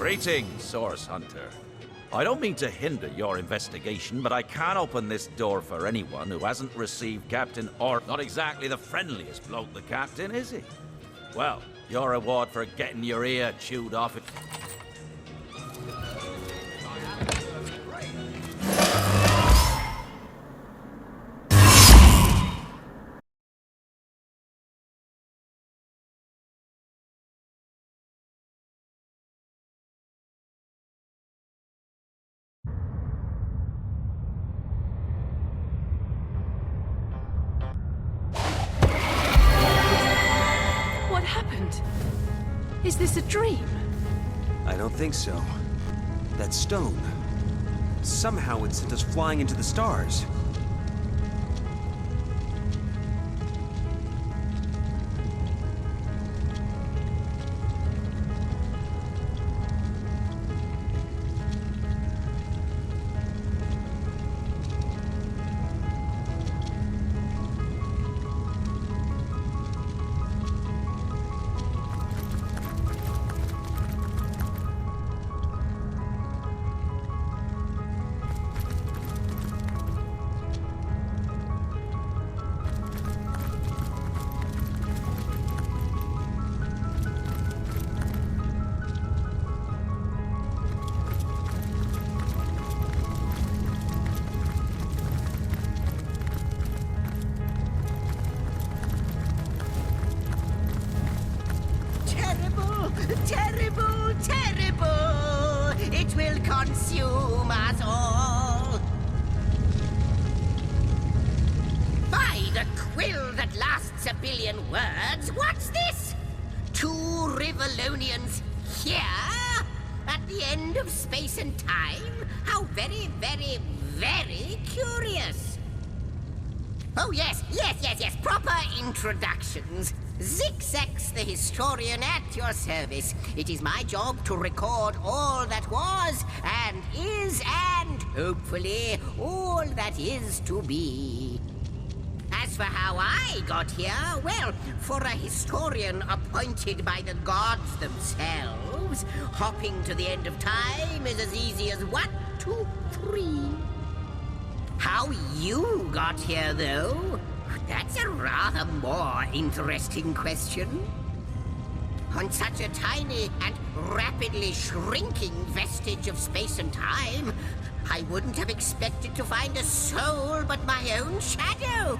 Greetings, Source Hunter. I don't mean to hinder your investigation, but I can't open this door for anyone who hasn't received Captain or... Not exactly the friendliest bloke, the Captain, is he? Well, your reward for getting your ear chewed off it... Is this a dream? I don't think so. That stone. Somehow it sent us flying into the stars. Terrible, terrible! It will consume us all! By the quill that lasts a billion words, what's this? Two Rivalonians here? At the end of space and time? How very, very, very curious! Oh yes, proper introductions. Zigzax the historian at your service. It is my job to record all that was, and is, and hopefully all that is to be. As for how I got here, well, for a historian appointed by the gods themselves, hopping to the end of time is as easy as 1, 2, 3. How you got here, though? That's a rather more interesting question. On such a tiny and rapidly shrinking vestige of space and time, I wouldn't have expected to find a soul but my own shadow.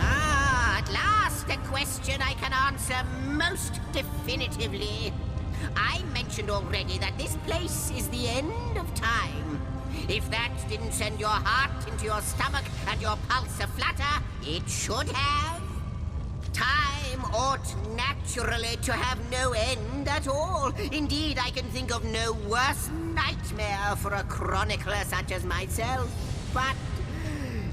Ah, at last a question I can answer most definitively. I mentioned already that this place is the end of time. If that didn't send your heart into your stomach and your pulse a-flutter, it should have. Time ought naturally to have no end at all. Indeed, I can think of no worse nightmare for a chronicler such as myself. But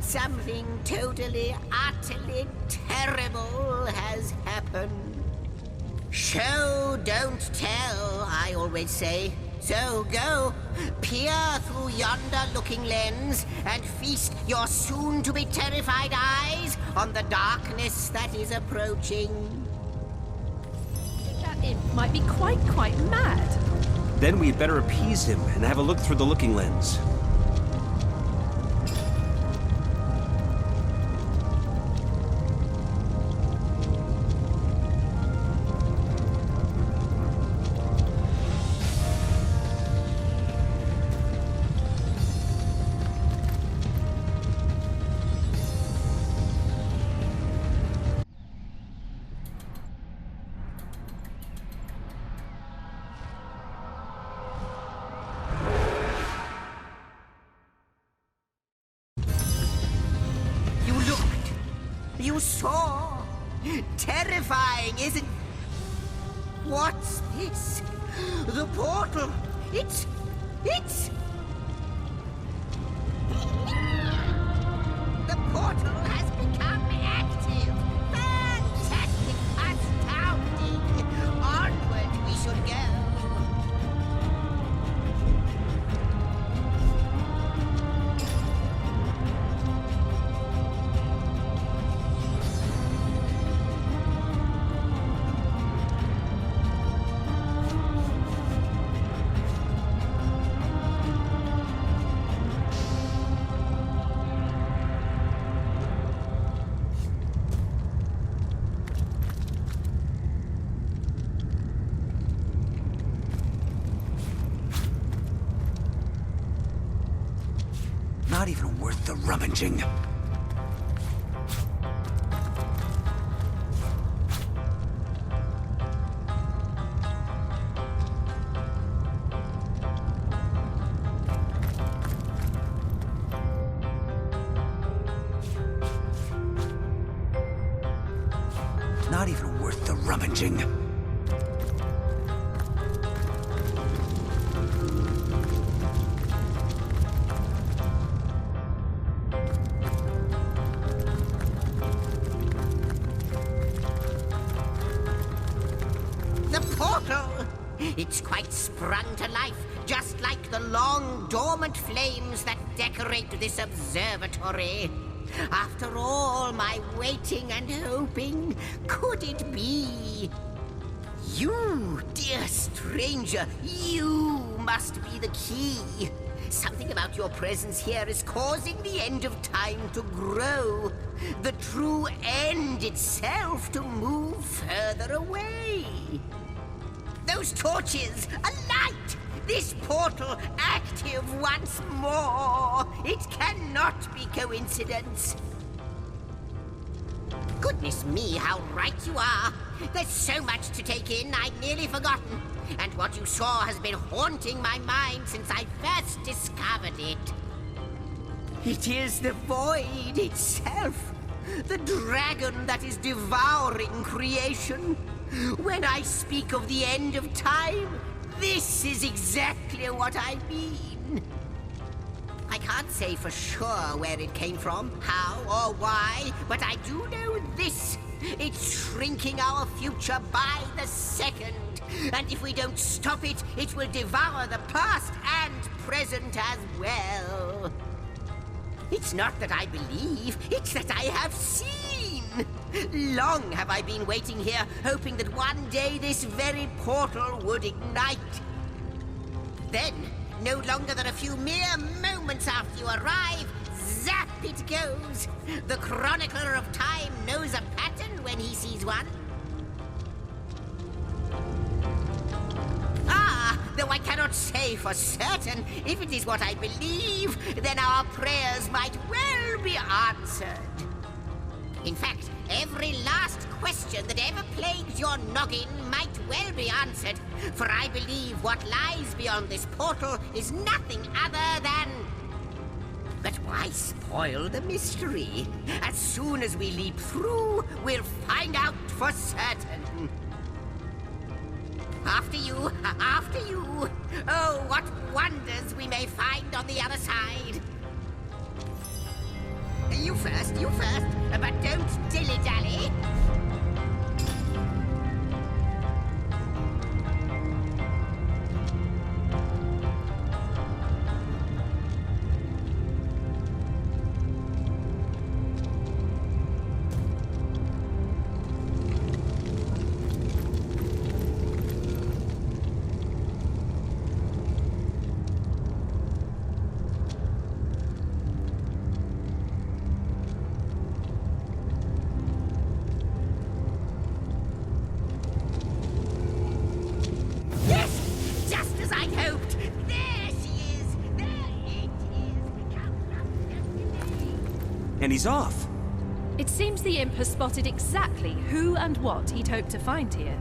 something totally, utterly terrible has happened. Show, don't tell, I always say. So go, peer through yonder looking lens and feast your soon-to-be terrified eyes on the darkness that is approaching. That imp might be quite mad. Then we'd better appease him and have a look through the looking lens. You saw? Terrifying, isn't... What's this? The portal! It's... The portal has become active! Fantastic! Astounding! Onward we should go! the rummaging. Not even worth the rummaging. The portal! It's quite sprung to life, just like the long, dormant flames that decorate this observatory. After all my waiting and hoping, could it be? You, dear stranger, you must be the key. Something about your presence here is causing the end of time to grow. The true end itself to move further away. Those torches, alight! This portal active once more! It cannot be coincidence. Goodness me, how right you are. There's so much to take in, I'd nearly forgotten. And what you saw has been haunting my mind since I first discovered it. It is the void itself. The dragon that is devouring creation. When I speak of the end of time, this is exactly what I mean. I can't say for sure where it came from, how or why, but I do know this. It's shrinking our future by the second. And if we don't stop it, it will devour the past and present as well. It's not that I believe, it's that I have seen. Long have I been waiting here, hoping that one day this very portal would ignite. Then, no longer than a few mere moments after you arrive, zap it goes. The chronicler of time knows a pattern when he sees one. Though I cannot say for certain, if it is what I believe, then our prayers might well be answered. In fact, every last question that ever plagued your noggin might well be answered, for I believe what lies beyond this portal is nothing other than... But why spoil the mystery? As soon as we leap through, we'll find out for certain. After you, after you. Oh, what wonders we may find on the other side. You first, but don't dilly-dally. And he's off. It seems the imp has spotted exactly who and what he'd hoped to find here.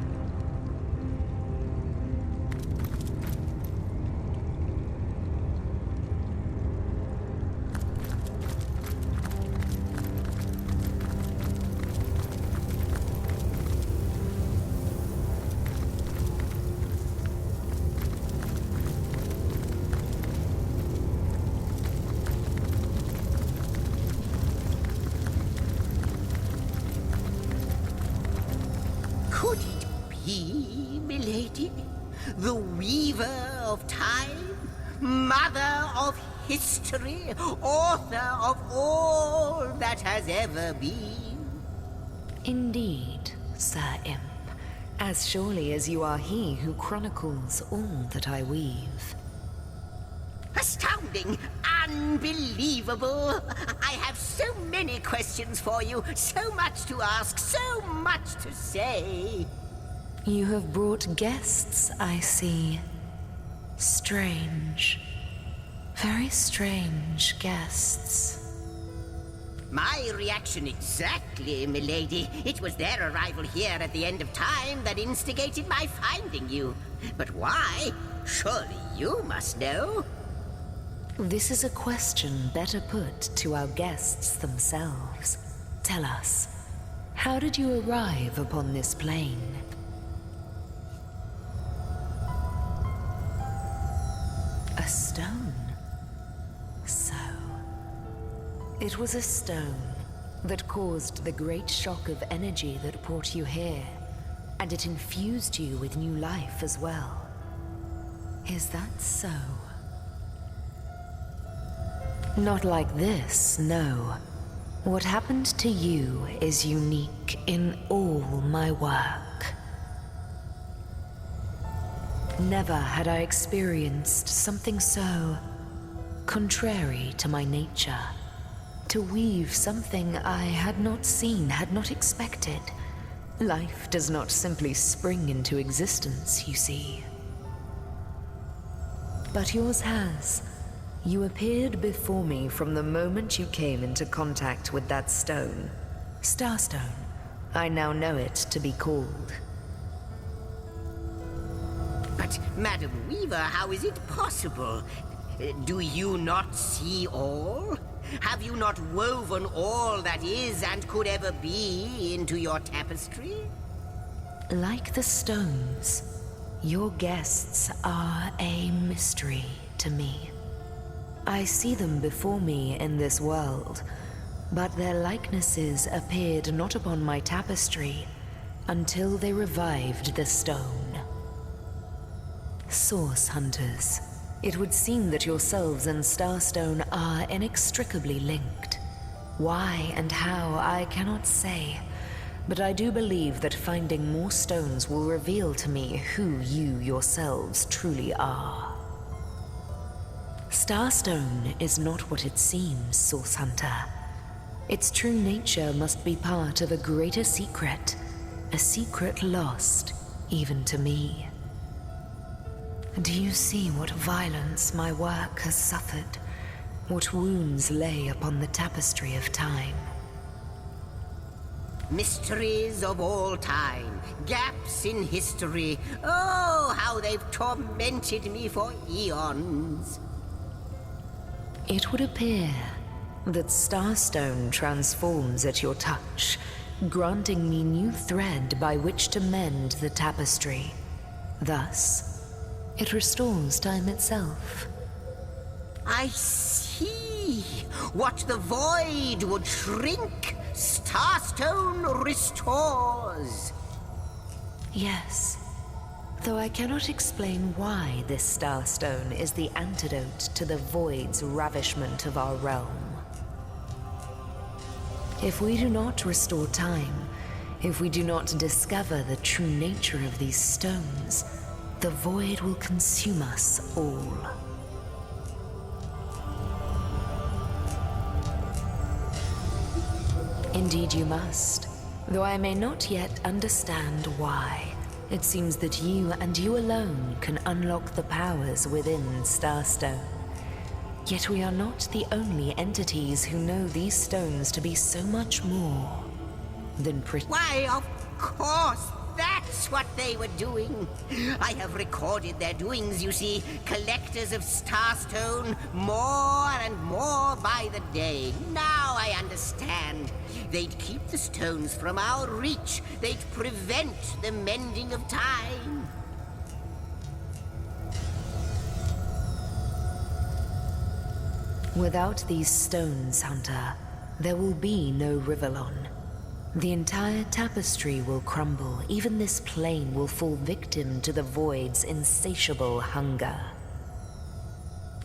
Could it be, milady? The weaver of time? Mother of history? Author of all that has ever been? Indeed, Sir Imp. As surely as you are he who chronicles all that I weave. Astounding! Unbelievable! I have so many questions for you, so much to ask, so much to say. You have brought guests, I see. Strange. Very strange guests. My reaction exactly, milady. It was their arrival here at the end of time that instigated my finding you. But why? Surely you must know. This is a question better put to our guests themselves. Tell us, how did you arrive upon this plane? A stone. So, it was a stone that caused the great shock of energy that brought you here, and it infused you with new life as well. Is that so? Not like this, no. What happened to you is unique in all my work. Never had I experienced something so contrary to my nature. To weave something I had not seen, had not expected. Life does not simply spring into existence, you see. But yours has. You appeared before me from the moment you came into contact with that stone. Starstone. I now know it to be called. But, Madam Weaver, how is it possible? Do you not see all? Have you not woven all that is and could ever be into your tapestry? Like the stones, your guests are a mystery to me. I see them before me in this world, but their likenesses appeared not upon my tapestry until they revived the stone. Source Hunters, it would seem that yourselves and Starstone are inextricably linked. Why and how, I cannot say, but I do believe that finding more stones will reveal to me who you yourselves truly are. Starstone is not what it seems, Source Hunter. Its true nature must be part of a greater secret, a secret lost even to me. Do you see what violence my work has suffered? What wounds lay upon the tapestry of time? Mysteries of all time, gaps in history. Oh, how they've tormented me for eons. It would appear that Starstone transforms at your touch, granting me new thread by which to mend the tapestry. Thus, it restores time itself. I see. What the void would shrink, Starstone restores. Yes, though I cannot explain why this Starstone is the antidote to the void's ravishment of our realm. If we do not restore time, if we do not discover the true nature of these stones, the void will consume us all. Indeed you must, though I may not yet understand why. It seems that you and you alone can unlock the powers within Starstone. Yet we are not the only entities who know these stones to be so much more than pretty. Why, of course, that's what they were doing. I have recorded their doings, you see. Collectors of Starstone, more and more by the day. Now I understand. They'd keep the stones from our reach. They'd prevent the mending of time. Without these stones, Hunter, there will be no Rivellon. The entire tapestry will crumble. Even this plane will fall victim to the void's insatiable hunger.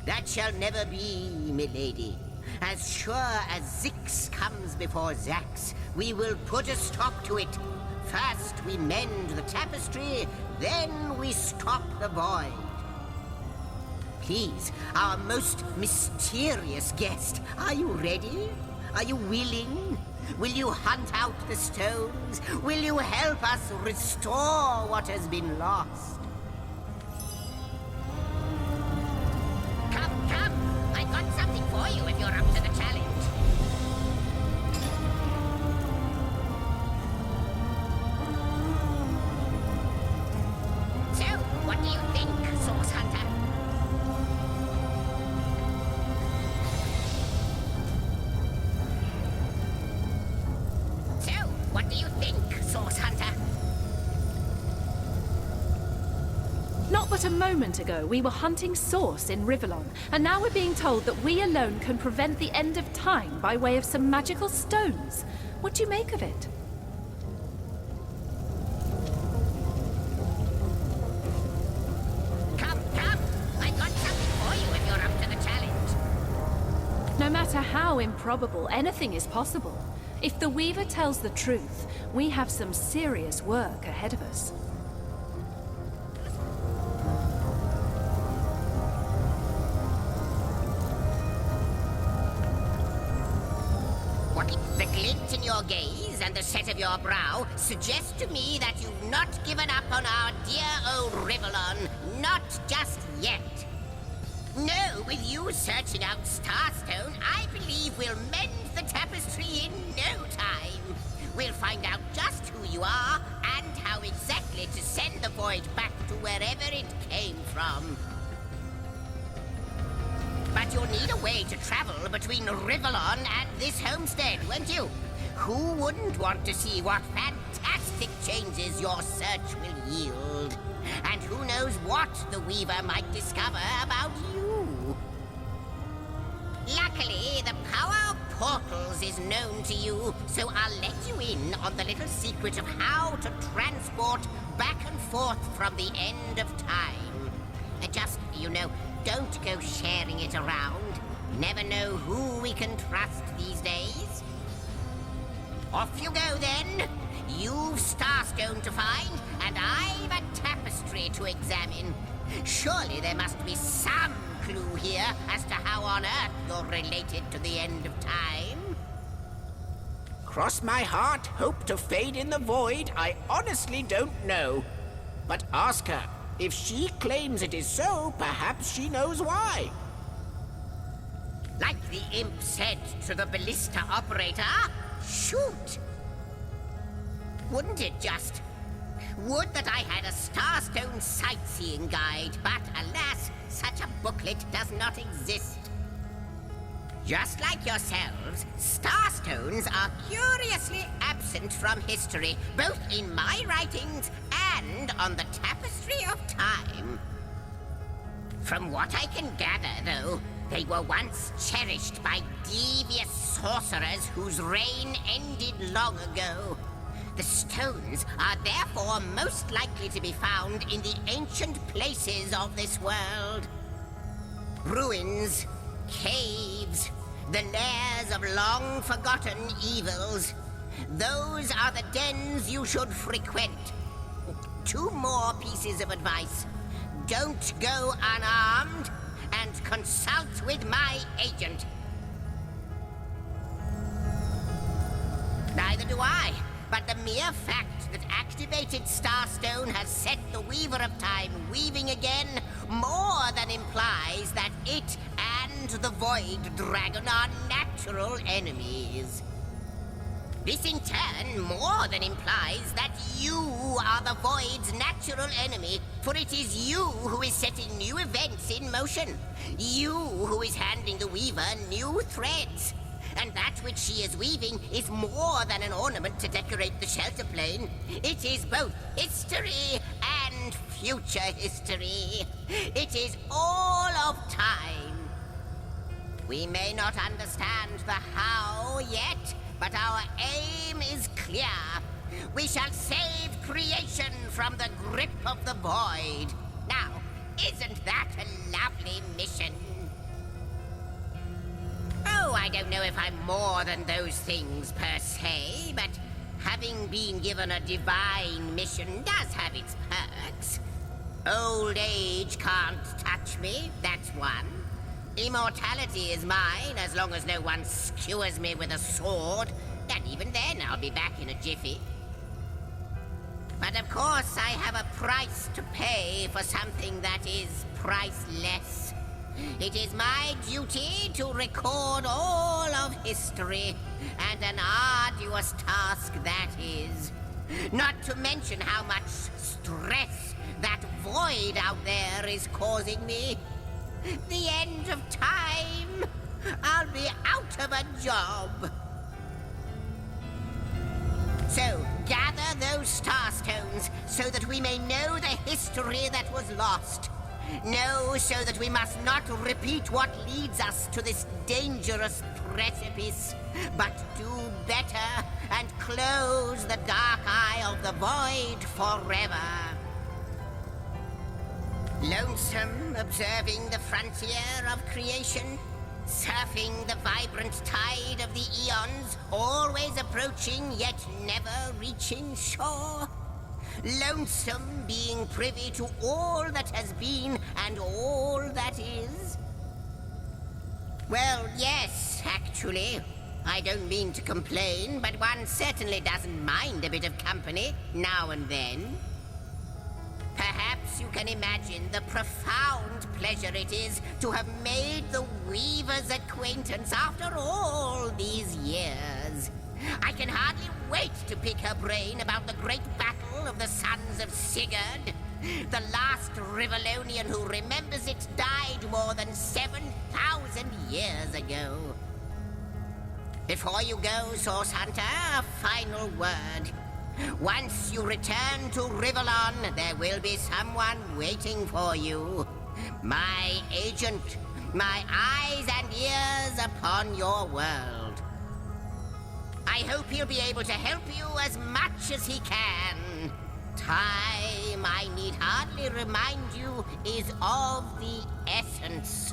That shall never be, milady. As sure as Zix comes before Zax, we will put a stop to it. First we mend the tapestry, then we stop the void. Please, our most mysterious guest, are you ready? Are you willing? Will you hunt out the stones? Will you help us restore what has been lost? Come, come! I've got something for you if you're up to the challenge. Source Hunter. Not but a moment ago, we were hunting Source in Rivellon, and now we're being told that we alone can prevent the end of time by way of some magical stones. What do you make of it? Come, I got something for you if you're up to the challenge. No matter how improbable, anything is possible. If the Weaver tells the truth, we have some serious work ahead of us. The glint in your gaze and the set of your brow suggest to me that you've not given up on our dear old Rivellon. Not just yet. No, with you searching out Starstone, I believe we'll mend the tapestry in no time. We'll find out just who you are and how exactly to send the void back to wherever it came from. But you'll need a way to travel between Rivellon and this homestead, won't you? Who wouldn't want to see what fantastic changes your search will yield? And who knows what the Weaver might discover about you? Luckily, the power of portals is known to you, so I'll let you in on the little secret of how to transport back and forth from the end of time. Just, don't go sharing it around. Never know who we can trust these days. Off you go, then. You've Starstone to find, and I've a tapestry to examine. Surely there must be some clue here as to how on earth you're related to the end of time. Cross my heart, hope to fade in the void, I honestly don't know. But ask her. If she claims it is so, perhaps she knows why. Like the imp said to the ballista operator, shoot! Wouldn't it just? Would that I had a Starstone sightseeing guide, but alas, such a booklet does not exist. Just like yourselves, Starstones are curiously absent from history, both in my writings and on the tapestry of time. From what I can gather, though, they were once cherished by devious sorcerers whose reign ended long ago. The stones are therefore most likely to be found in the ancient places of this world. Ruins, caves, the lairs of long-forgotten evils. Those are the dens you should frequent. 2 more pieces of advice. Don't go unarmed, and consult with my agent. Neither do I, but the mere fact that activated Starstone has set the Weaver of Time weaving again more than implies that it and the Void Dragon are natural enemies. This in turn more than implies that you are the Void's natural enemy, for it is you who is setting new events in motion. You who is handing the Weaver new threads. And that which she is weaving is more than an ornament to decorate the shelter plane. It is both history and future history. It is all of time. We may not understand the how yet, but our aim is clear. We shall save creation from the grip of the void. Now, isn't that a lovely mission? Oh, I don't know if I'm more than those things per se, but having been given a divine mission does have its perks. Old age can't touch me, that's one. Immortality is mine as long as no one skewers me with a sword, and even then I'll be back in a jiffy. But of course I have a price to pay for something that is priceless. It is my duty to record all of history, and an arduous task that is. Not to mention how much stress that void out there is causing me. The end of time. I'll be out of a job. So, gather so that we may know the history that was lost. Know so that we must not repeat what leads us to this dangerous precipice, but do better and close the dark eye of the void forever. Lonesome, observing the frontier of creation, surfing the vibrant tide of the eons, always approaching yet never reaching shore. Lonesome, being privy to all that has been and all that is. Well, yes, actually. I don't mean to complain, but one certainly doesn't mind a bit of company now and then. Perhaps you can imagine the profound pleasure it is to have made the Weaver's acquaintance after all these years. I can hardly wait to pick her brain about the great battle of the Sons of Sigurd. The last Rivellonian who remembers it died more than 7,000 years ago. Before you go, Source Hunter, a final word. Once you return to Rivellon, there will be someone waiting for you. My agent, my eyes and ears upon your world. I hope he'll be able to help you as much as he can. Time, I need hardly remind you, is of the essence.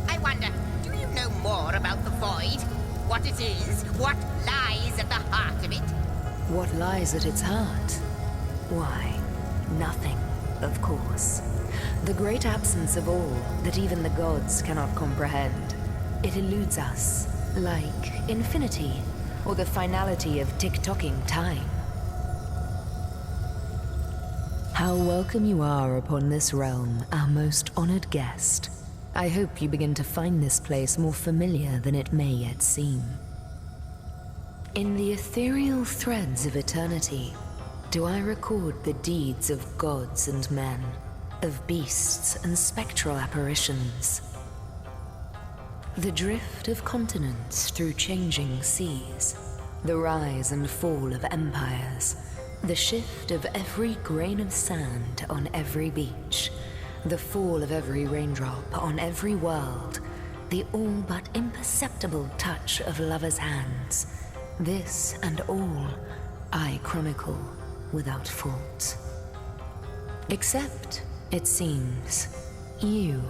I wonder, do you know more about the Void? What it is? What lies at the heart of it? What lies at its heart? Why, nothing, of course. The great absence of all that even the gods cannot comprehend. It eludes us, like infinity, or the finality of tick-tocking time. How welcome you are upon this realm, our most honored guest. I hope you begin to find this place more familiar than it may yet seem. In the ethereal threads of eternity, do I record the deeds of gods and men, of beasts and spectral apparitions. The drift of continents through changing seas, the rise and fall of empires, the shift of every grain of sand on every beach, the fall of every raindrop on every world, the all but imperceptible touch of lovers' hands. This and all I chronicle without fault. Except, it seems, you.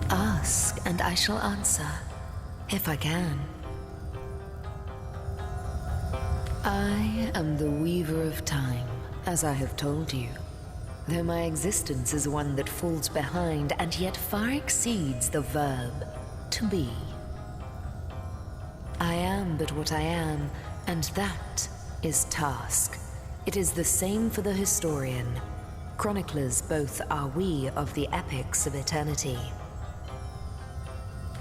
Ask and I shall answer, if I can. I am the Weaver of Time, as I have told you, though my existence is one that falls behind and yet far exceeds the verb to be. I am but what I am, and that is task. It is the same for the historian. Chroniclers both are we of the epics of eternity.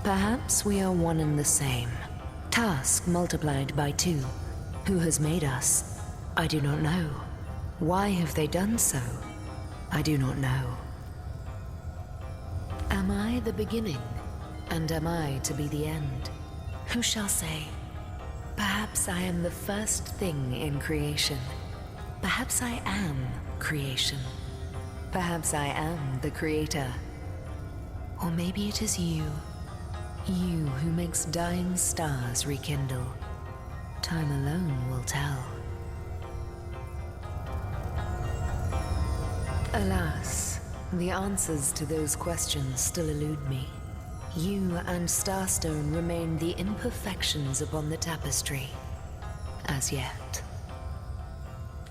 Perhaps we are one and the same. Task multiplied by 2. Who has made us? I do not know. Why have they done so? I do not know. Am I the beginning? And am I to be the end? Who shall say? Perhaps I am the first thing in creation. Perhaps I am creation. Perhaps I am the creator. Or maybe it is you. You who makes dying stars rekindle. Time alone will tell. Alas, the answers to those questions still elude me. You and Starstone remain the imperfections upon the tapestry, as yet.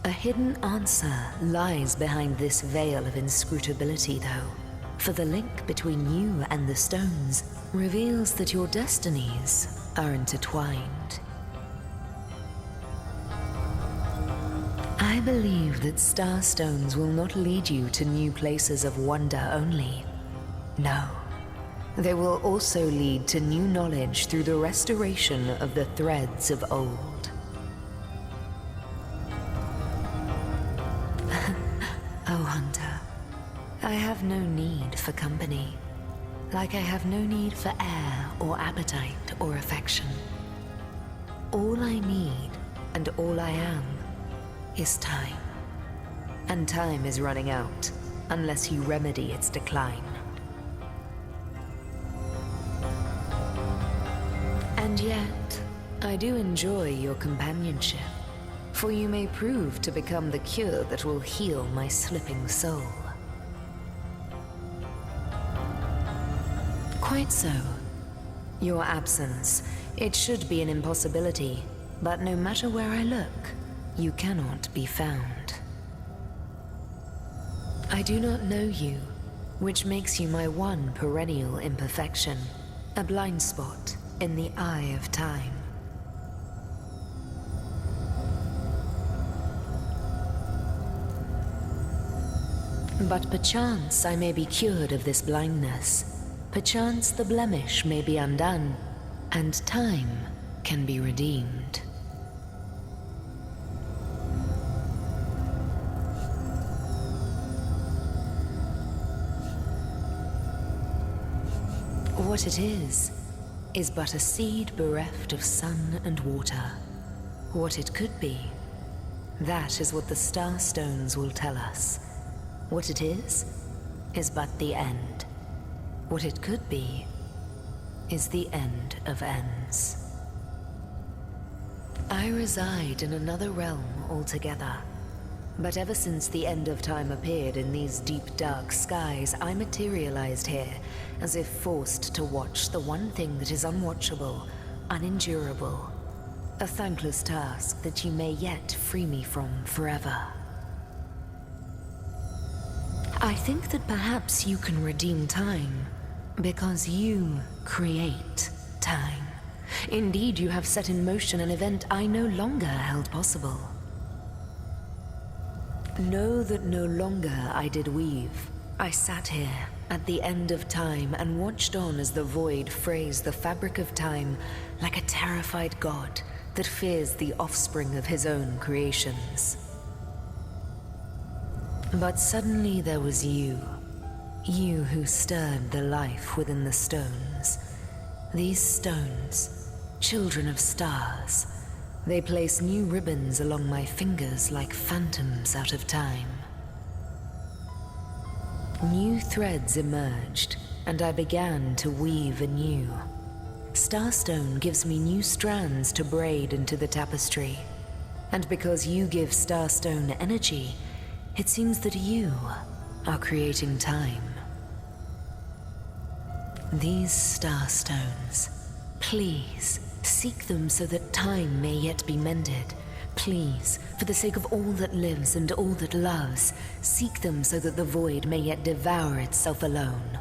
A hidden answer lies behind this veil of inscrutability, though, for the link between you and the stones reveals that your destinies are intertwined. I believe that Starstones will not lead you to new places of wonder only. No. They will also lead to new knowledge through the restoration of the threads of old. I have no need for company, like I have no need for air or appetite or affection. All I need and all I am is time. And time is running out unless you remedy its decline. And yet, I do enjoy your companionship, for you may prove to become the cure that will heal my slipping soul. Quite so. Your absence, it should be an impossibility, but no matter where I look, you cannot be found. I do not know you, which makes you my one perennial imperfection, a blind spot in the eye of time. But perchance I may be cured of this blindness. Perchance the blemish may be undone, and time can be redeemed. What it is but a seed bereft of sun and water. What it could be, that is what the star stones will tell us. What it is but the end. What it could be is the end of ends. I reside in another realm altogether. But ever since the end of time appeared in these deep dark skies, I materialized here, as if forced to watch the one thing that is unwatchable, unendurable. A thankless task that you may yet free me from forever. I think that perhaps you can redeem time, because you create time. Indeed, you have set in motion an event I no longer held possible. Know that no longer I did weave. I sat here at the end of time and watched on as the void frays the fabric of time like a terrified god that fears the offspring of his own creations. But suddenly there was you. You who stirred the life within the stones. These stones, children of stars, they place new ribbons along my fingers like phantoms out of time. New threads emerged, and I began to weave anew. Starstone gives me new strands to braid into the tapestry. And because you give Starstone energy, it seems that you are creating time. These Starstones, please, seek them so that time may yet be mended. Please, for the sake of all that lives and all that loves, seek them so that the void may yet devour itself alone.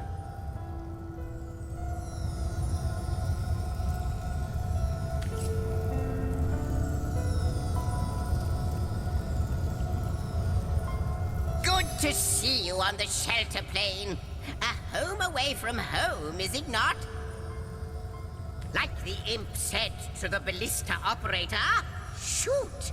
Good to see you on the shelter plane. A home away from home, is it not? Like the imp said to the ballista operator, shoot!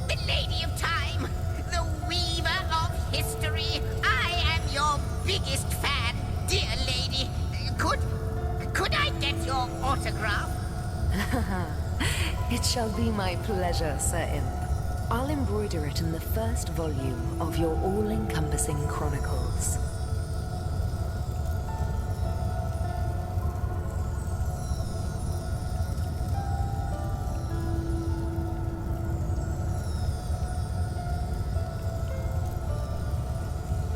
The Lady of Time, the Weaver of History, I am your biggest fan, dear lady. Could I get your autograph? It shall be my pleasure, Sir Imp. I'll embroider it in the first volume of your all-encompassing chronicles.